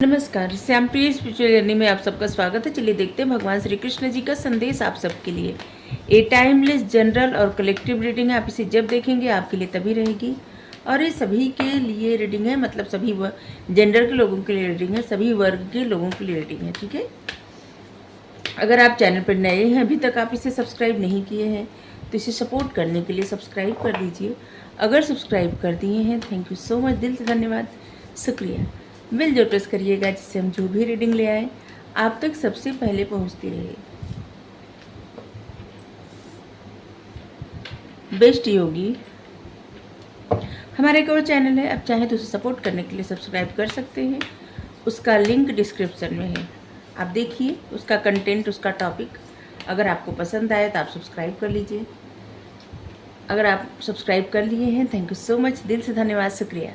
नमस्कार, श्यामप्रिय spiritual journey में आप सबका स्वागत है। चलिए देखते हैं भगवान श्री कृष्ण जी का संदेश आप सबके लिए। ए टाइमलेस जनरल और कलेक्टिव रीडिंग है। आप इसे जब देखेंगे आपके लिए तभी रहेगी और ये सभी के लिए रीडिंग है, मतलब सभी जेंडर के लोगों के लिए रीडिंग है, सभी वर्ग के लोगों के लिए रीडिंग है। ठीक है, अगर आप चैनल पर नए हैं, अभी तक आप इसे सब्सक्राइब नहीं किए हैं तो इसे सपोर्ट करने के लिए सब्सक्राइब कर दीजिए। अगर सब्सक्राइब कर दिए हैं, थैंक यू सो मच, दिल से धन्यवाद, शुक्रिया। बेल जो प्रेस करिएगा जिससे हम जो भी रीडिंग ले आए आप तक सबसे पहले पहुंचती रहे। बेस्ट योगी हमारा एक और चैनल है, आप चाहें तो उसे सपोर्ट करने के लिए सब्सक्राइब कर सकते हैं। उसका लिंक डिस्क्रिप्शन में है, आप देखिए उसका कंटेंट, उसका टॉपिक। अगर आपको पसंद आए तो आप सब्सक्राइब कर लीजिए। अगर आप सब्सक्राइब कर लिए हैं, थैंक यू सो मच, दिल से धन्यवाद, शुक्रिया।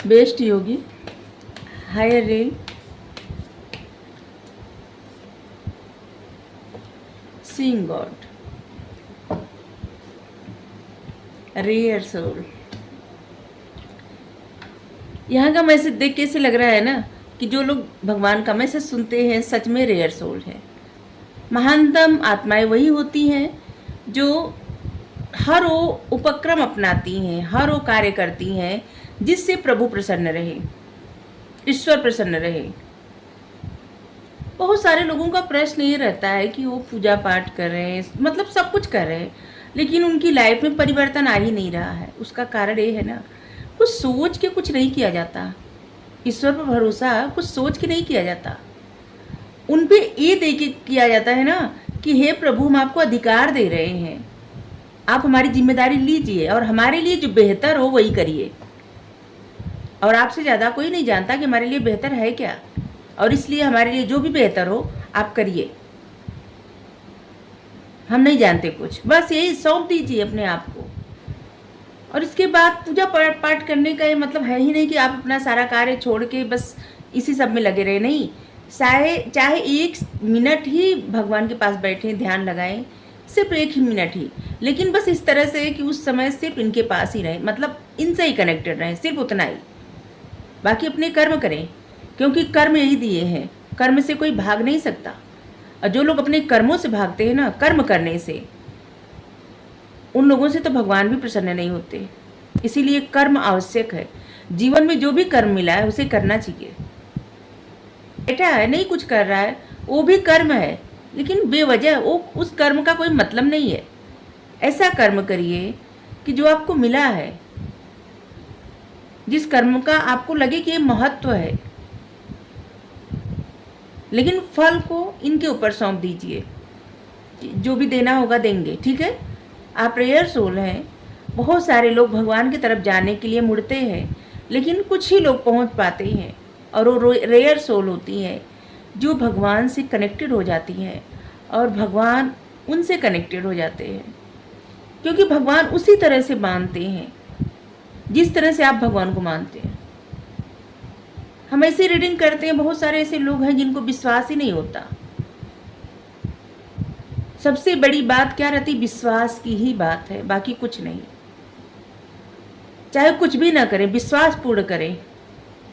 Best yogi, higher rail, seeing god, rare soul. यहाँ का मैसेज देख के ऐसे लग रहा है ना कि जो लोग भगवान का मैसेज सुनते हैं सच में रेयर सोल है। महानतम आत्माएं वही होती हैं जो हर वो उपक्रम अपनाती हैं, हर वो कार्य करती हैं जिससे प्रभु प्रसन्न रहे, ईश्वर प्रसन्न रहे। बहुत सारे लोगों का प्रश्न ये रहता है कि वो पूजा पाठ कर रहे हैं, मतलब सब कुछ कर रहे हैं, लेकिन उनकी लाइफ में परिवर्तन आ ही नहीं रहा है। उसका कारण ये है ना, कुछ सोच के कुछ नहीं किया जाता। ईश्वर पर भरोसा कुछ सोच के नहीं किया जाता। उन पे ये दे के किया जाता है ना कि हे प्रभु, हम आपको अधिकार दे रहे हैं, आप हमारी जिम्मेदारी लीजिए और हमारे लिए जो बेहतर हो वही करिए। और आपसे ज़्यादा कोई नहीं जानता कि हमारे लिए बेहतर है क्या, और इसलिए हमारे लिए जो भी बेहतर हो आप करिए। हम नहीं जानते कुछ, बस यही सौंप दीजिए अपने आप को। और इसके बाद पूजा पाठ करने का ये मतलब है ही नहीं कि आप अपना सारा कार्य छोड़ के बस इसी सब में लगे रहे। नहीं, चाहे 1 मिनट ही भगवान के पास बैठें, ध्यान लगाएं, सिर्फ 1 ही मिनट ही, लेकिन बस इस तरह से कि उस समय सिर्फ इनके पास ही रहें, मतलब इनसे ही कनेक्टेड रहें, सिर्फ उतना ही। बाकी अपने कर्म करें, क्योंकि कर्म यही दिए हैं, कर्म से कोई भाग नहीं सकता। और जो लोग अपने कर्मों से भागते हैं ना, कर्म करने से, उन लोगों से तो भगवान भी प्रसन्न नहीं होते। इसीलिए कर्म आवश्यक है। जीवन में जो भी कर्म मिला है उसे करना चाहिए। बैठा है, नहीं कुछ कर रहा है, वो भी कर्म है, लेकिन बेवजह वो उस कर्म का कोई मतलब नहीं है। ऐसा कर्म करिए कि जो आपको मिला है, जिस कर्म का आपको लगे कि ये महत्व है, लेकिन फल को इनके ऊपर सौंप दीजिए। जो भी देना होगा देंगे, ठीक है। आप रेयर सोल हैं। बहुत सारे लोग भगवान की तरफ जाने के लिए मुड़ते हैं, लेकिन कुछ ही लोग पहुंच पाते हैं, और वो रेयर सोल होती हैं जो भगवान से कनेक्टेड हो जाती हैं और भगवान उनसे कनेक्टेड हो जाते हैं, क्योंकि भगवान उसी तरह से मानते हैं जिस तरह से आप भगवान को मानते हैं। हम ऐसी रीडिंग करते हैं, बहुत सारे ऐसे लोग हैं जिनको विश्वास ही नहीं होता। सबसे बड़ी बात क्या रहती, विश्वास की ही बात है, बाकी कुछ नहीं। चाहे कुछ भी ना करें, विश्वास पूर्ण करें,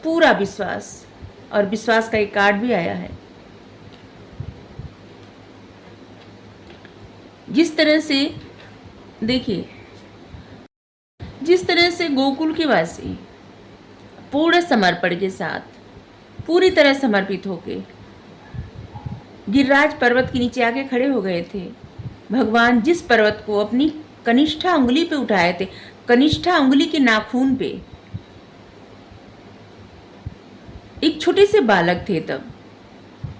पूरा विश्वास। और विश्वास का एक कार्ड भी आया है। जिस तरह से देखिए, जिस तरह से गोकुल के वासी पूर्ण समर्पण के साथ, पूरी तरह समर्पित होके गिरिराज पर्वत के नीचे आके खड़े हो गए थे। भगवान जिस पर्वत को अपनी कनिष्ठा उंगली पे उठाए थे, कनिष्ठा उंगली के नाखून पे, एक छोटे से बालक थे तब,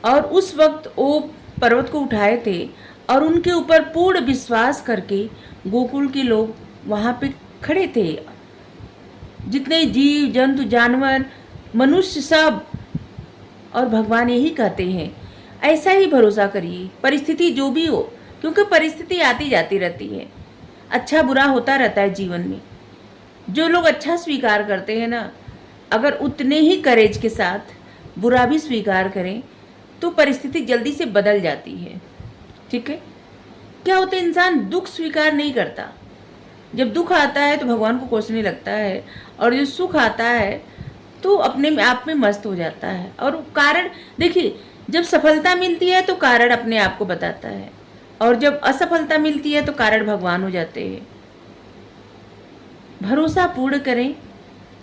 और उस वक्त वो पर्वत को उठाए थे और उनके ऊपर पूर्ण विश्वास करके गोकुल के लोग वहाँ पे खड़े थे। जितने जीव जंतु जानवर मनुष्य सब, और भगवान यही कहते हैं ऐसा ही भरोसा करिए, परिस्थिति जो भी हो, क्योंकि परिस्थिति आती जाती रहती है, अच्छा बुरा होता रहता है जीवन में। जो लोग अच्छा स्वीकार करते हैं ना, अगर उतने ही करेज के साथ बुरा भी स्वीकार करें तो परिस्थिति जल्दी से बदल जाती है। ठीक है, क्या होता है, इंसान दुख स्वीकार नहीं करता, जब दुख आता है तो भगवान को कोसने लगता है, और जो सुख आता है तो अपने में आप में मस्त हो जाता है। और कारण देखिए, जब सफलता मिलती है तो कारण अपने आप को बताता है, और जब असफलता मिलती है तो कारण भगवान हो जाते हैं। भरोसा पूर्ण करें,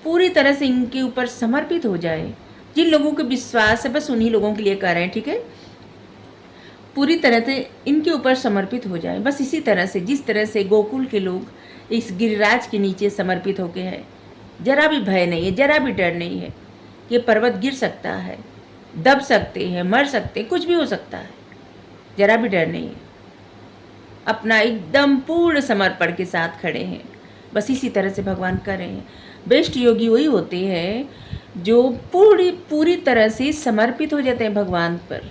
पूरी तरह से इनके ऊपर समर्पित हो जाए। जिन लोगों को विश्वास है बस उन्हीं लोगों के लिए कर रहे हैं, ठीक है। पूरी तरह से इनके ऊपर समर्पित हो जाए, बस इसी तरह से जिस तरह से गोकुल के लोग इस गिरिराज के नीचे समर्पित होके हैं। जरा भी भय नहीं है, जरा भी डर नहीं है। ये पर्वत गिर सकता है, दब सकते हैं, मर सकते हैं, कुछ भी हो सकता है, जरा भी डर नहीं है। अपना एकदम पूर्ण समर्पण के साथ खड़े हैं। बस इसी तरह से भगवान कर रहे हैं। बेस्ट योगी वही होते हैं जो पूरी तरह से समर्पित हो जाते हैं भगवान पर,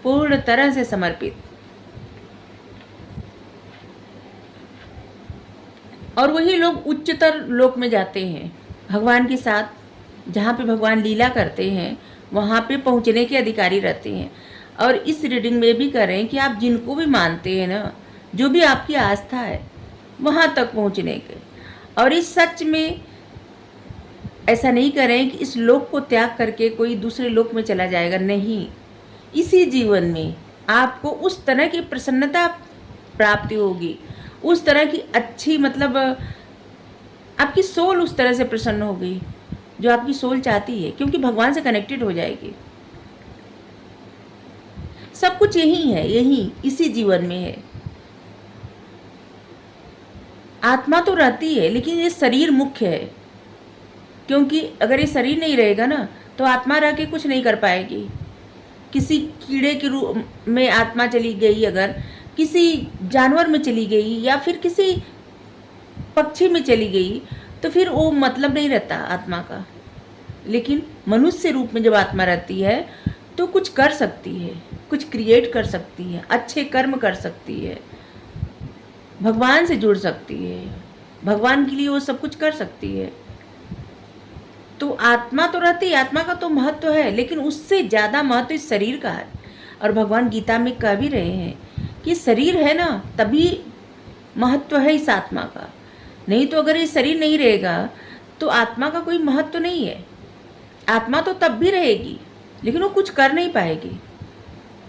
पूर्ण तरह से समर्पित। और वही लोग उच्चतर लोक में जाते हैं भगवान के साथ। जहाँ पे भगवान लीला करते हैं वहाँ पे पहुँचने के अधिकारी रहते हैं। और इस रीडिंग में भी करें कि आप जिनको भी मानते हैं ना, जो भी आपकी आस्था है, वहाँ तक पहुँचने के। और इस सच में ऐसा नहीं करें कि इस लोक को त्याग करके कोई दूसरे लोक में चला जाएगा, नहीं। इसी जीवन में आपको उस तरह की प्रसन्नता प्राप्ति होगी, उस तरह की अच्छी, मतलब आपकी सोल उस तरह से प्रसन्न होगी जो आपकी सोल चाहती है, क्योंकि भगवान से कनेक्टेड हो जाएगी। सब कुछ यही है, यही इसी जीवन में है। आत्मा तो रहती है लेकिन ये शरीर मुख्य है, क्योंकि अगर ये शरीर नहीं रहेगा ना तो आत्मा रह के कुछ नहीं कर पाएगी। किसी कीड़े के रूप में आत्मा चली गई, अगर किसी जानवर में चली गई या फिर किसी पक्षी में चली गई तो फिर वो मतलब नहीं रहता आत्मा का। लेकिन मनुष्य रूप में जब आत्मा रहती है तो कुछ कर सकती है, कुछ क्रिएट कर सकती है, अच्छे कर्म कर सकती है, भगवान से जुड़ सकती है, भगवान के लिए वो सब कुछ कर सकती है। तो आत्मा तो रहती है, आत्मा का तो महत्व है, लेकिन उससे ज़्यादा महत्व इस शरीर का है। और भगवान गीता में कह भी रहे हैं कि शरीर है ना तभी महत्व है इस आत्मा का, नहीं तो अगर ये शरीर नहीं रहेगा तो आत्मा का कोई महत्व नहीं है। आत्मा तो तब भी रहेगी लेकिन वो कुछ कर नहीं पाएगी।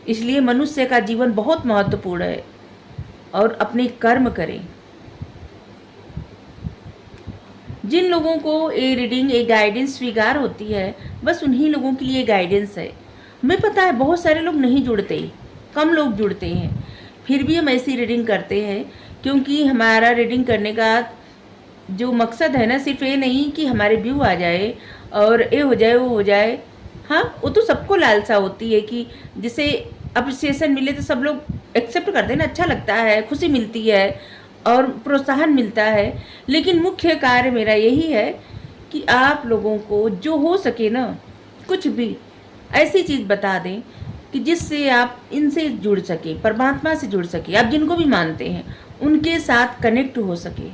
इसलिए मनुष्य का जीवन बहुत महत्वपूर्ण है, और अपने कर्म करें। जिन लोगों को ये रीडिंग, ये गाइडेंस स्वीकार होती है, बस उन्हीं लोगों के लिए गाइडेंस है। हमें पता है बहुत सारे लोग नहीं जुड़ते, कम लोग जुड़ते हैं, फिर भी हम ऐसी रीडिंग करते हैं, क्योंकि हमारा रीडिंग करने का जो मकसद है ना, सिर्फ ये नहीं कि हमारे व्यू आ जाए और ये हो जाए वो हो जाए। हाँ, वो तो सबको लालसा होती है कि जिसे अप्रिसिएशन मिले तो सब लोग एक्सेप्ट करते हैं ना, अच्छा लगता है, खुशी मिलती है और प्रोत्साहन मिलता है। लेकिन मुख्य कार्य मेरा यही है कि आप लोगों को जो हो सके ना, कुछ भी ऐसी चीज़ बता दें कि जिससे आप इनसे जुड़ सके, परमात्मा से जुड़ सके, आप जिनको भी मानते हैं उनके साथ कनेक्ट हो सके।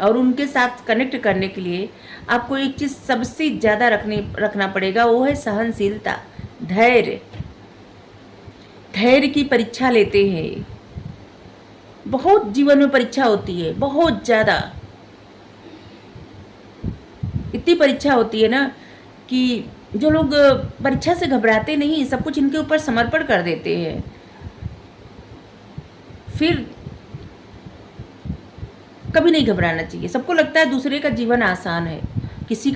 और उनके साथ कनेक्ट करने के लिए आपको एक चीज़ सबसे ज़्यादा रखना पड़ेगा, वो है सहनशीलता, धैर्य। धैर्य की परीक्षा लेते हैं, बहुत जीवन में परीक्षा होती है, बहुत ज़्यादा। इतनी परीक्षा होती है ना कि जो लोग परीक्षा से घबराते नहीं, सब कुछ इनके ऊपर समर्पण कर देते हैं, फिर कभी नहीं घबराना चाहिए। सबको लगता है दूसरे का जीवन आसान है, किसी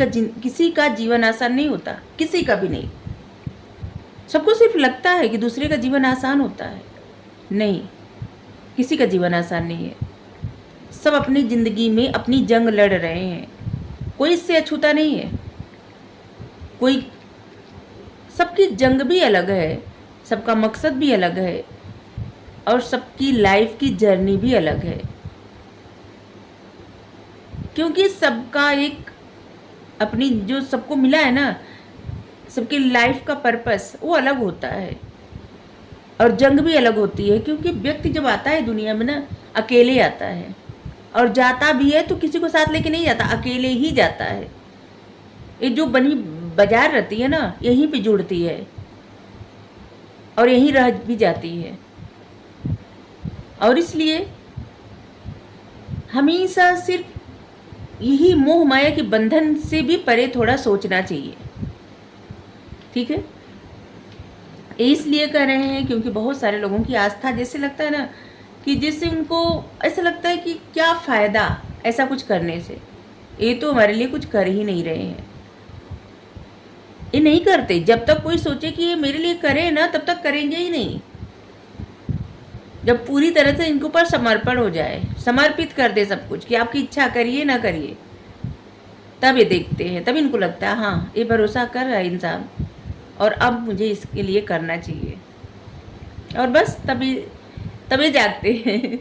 का जीवन आसान नहीं होता, किसी का भी नहीं। सबको सिर्फ लगता है कि दूसरे का जीवन आसान होता है, नहीं, किसी का जीवन आसान नहीं है। सब अपनी ज़िंदगी में अपनी जंग लड़ रहे हैं, कोई इससे अछूता नहीं है। कोई, सबकी जंग भी अलग है, सबका मकसद भी अलग है, और सबकी लाइफ की जर्नी भी अलग है, क्योंकि सबका एक अपनी जो सबको मिला है ना, सबकी लाइफ का पर्पस वो अलग होता है, और जंग भी अलग होती है। क्योंकि व्यक्ति जब आता है दुनिया में ना, अकेले आता है, और जाता भी है तो किसी को साथ लेके नहीं जाता, अकेले ही जाता है। ये जो बनी बाजार रहती है ना, यहीं पे जुड़ती है और यहीं रह भी जाती है। और इसलिए हमेशा सिर्फ यही मोह माया के बंधन से भी परे थोड़ा सोचना चाहिए, ठीक है। इसलिए कर रहे हैं क्योंकि बहुत सारे लोगों की आस्था जैसे लगता है ना कि जिससे उनको ऐसा लगता है कि क्या फ़ायदा ऐसा कुछ करने से, ये तो हमारे लिए कुछ कर ही नहीं रहे हैं। ये नहीं करते, जब तक कोई सोचे कि ये मेरे लिए करे ना तब तक करेंगे ही नहीं। जब पूरी तरह से इनके ऊपर समर्पण हो जाए, समर्पित कर दे सब कुछ कि आपकी इच्छा करिए ना करिए, तब ये देखते हैं, तब इनको लगता है हाँ ये भरोसा कर रहा है इंसान और अब मुझे इसके लिए करना चाहिए, और बस तभी तभी जागते हैं।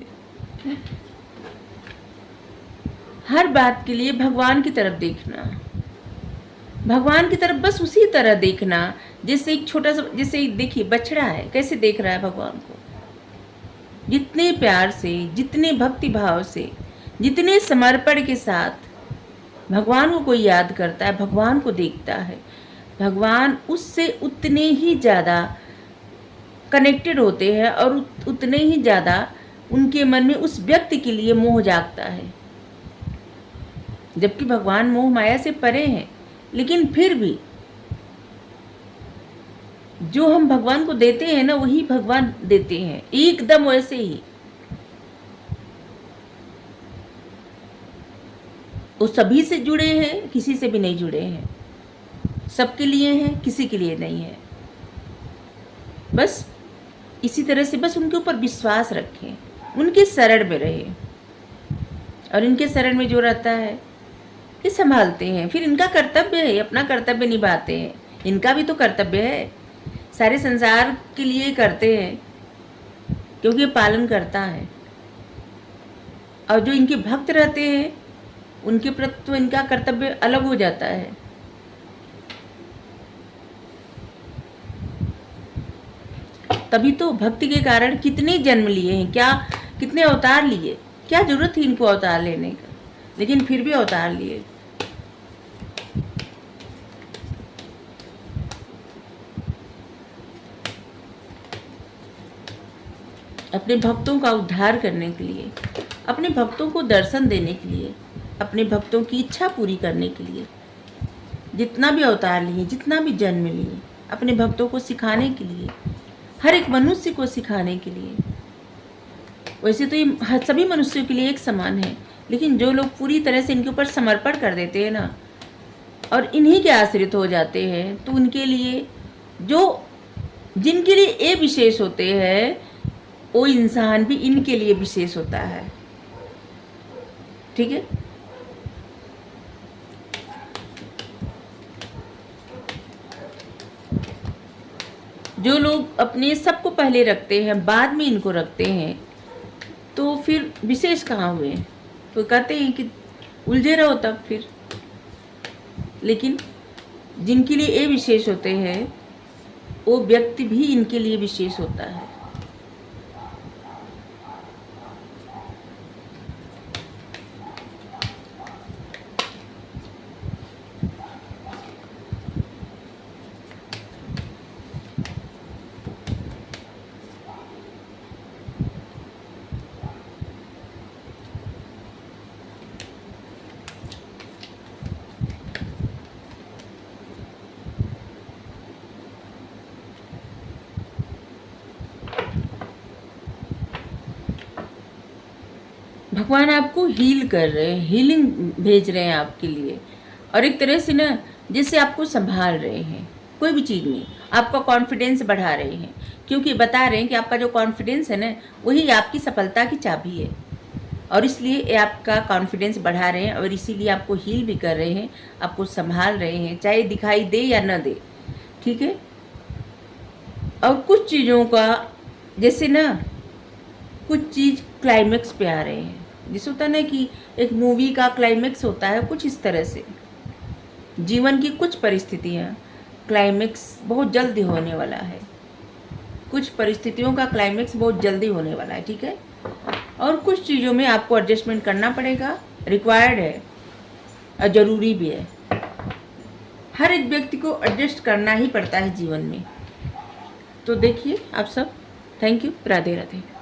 हर बात के लिए भगवान की तरफ देखना, भगवान की तरफ बस उसी तरह देखना जैसे एक छोटा सा, जैसे देखिए बछड़ा है कैसे देख रहा है भगवान को, जितने प्यार से, जितने भक्ति भाव से, जितने समर्पण के साथ भगवान को कोई याद करता है, भगवान को देखता है, भगवान उससे उतने ही ज़्यादा कनेक्टेड होते हैं और उतने ही ज़्यादा उनके मन में उस व्यक्ति के लिए मोह जागता है। जबकि भगवान मोह माया से परे हैं, लेकिन फिर भी जो हम भगवान को देते हैं ना वही भगवान देते हैं, एकदम वैसे ही। वो सभी से जुड़े हैं, किसी से भी नहीं जुड़े हैं, सबके लिए हैं, किसी के लिए नहीं है। बस इसी तरह से बस उनके ऊपर विश्वास रखें, उनके शरण में रहें, और इनके शरण में जो रहता है ये संभालते हैं। फिर इनका कर्तव्य है, अपना कर्तव्य निभाते हैं, इनका भी तो कर्तव्य है, सारे संसार के लिए करते हैं क्योंकि ये पालन करता है। और जो इनके भक्त रहते हैं उनके प्रति तो इनका कर्तव्य अलग हो जाता है। तभी तो भक्ति के कारण कितने जन्म लिए हैं, क्या कितने अवतार लिए, क्या जरूरत थी इनको अवतार लेने का, लेकिन फिर भी अवतार लिए। अपने भक्तों का उद्धार करने के लिए, अपने भक्तों को दर्शन देने के लिए, अपने भक्तों की इच्छा पूरी करने के लिए जितना भी अवतार लिए, जितना भी जन्म लिए, अपने भक्तों को सिखाने के लिए, हर एक मनुष्य को सिखाने के लिए। वैसे तो ये सभी मनुष्यों के लिए एक समान है, लेकिन जो लोग पूरी तरह से इनके ऊपर समर्पण कर देते हैं ना और इन्हीं के आश्रित हो जाते हैं, तो उनके लिए जो जिनके लिए ये विशेष होते हैं वो इंसान भी इनके लिए विशेष होता है, ठीक है। जो लोग अपने सबको पहले रखते हैं, बाद में इनको रखते हैं, तो फिर विशेष कहाँ हुए। तो कहते हैं कि उलझे रहो तब फिर, लेकिन जिनके लिए ये विशेष होते हैं वो व्यक्ति भी इनके लिए विशेष होता है। भगवान आपको हील कर रहे हैं, हीलिंग भेज रहे हैं आपके लिए, और एक तरह से ना जैसे आपको संभाल रहे हैं, कोई भी चीज़ में आपका कॉन्फिडेंस बढ़ा रहे हैं, क्योंकि बता रहे हैं कि आपका जो कॉन्फिडेंस है ना वही आपकी सफलता की चाबी है, और इसलिए ये आपका कॉन्फिडेंस बढ़ा रहे हैं और इसीलिए आपको हील भी कर रहे हैं, आपको संभाल रहे हैं, चाहे दिखाई दे या न दे, ठीक है। और कुछ चीज़ों का जैसे ना कुछ चीज़ क्लाइमेक्स पे आ रहे हैं, जैसे होता है ना कि एक मूवी का क्लाइमेक्स होता है, कुछ इस तरह से जीवन की कुछ परिस्थितियाँ क्लाइमेक्स बहुत जल्दी होने वाला है, कुछ परिस्थितियों का क्लाइमेक्स बहुत जल्दी होने वाला है, ठीक है। और कुछ चीज़ों में आपको एडजस्टमेंट करना पड़ेगा, रिक्वायर्ड है और ज़रूरी भी है। हर एक व्यक्ति को एडजस्ट करना ही पड़ता है जीवन में। तो देखिए आप सब, थैंक यू, राधे राधे।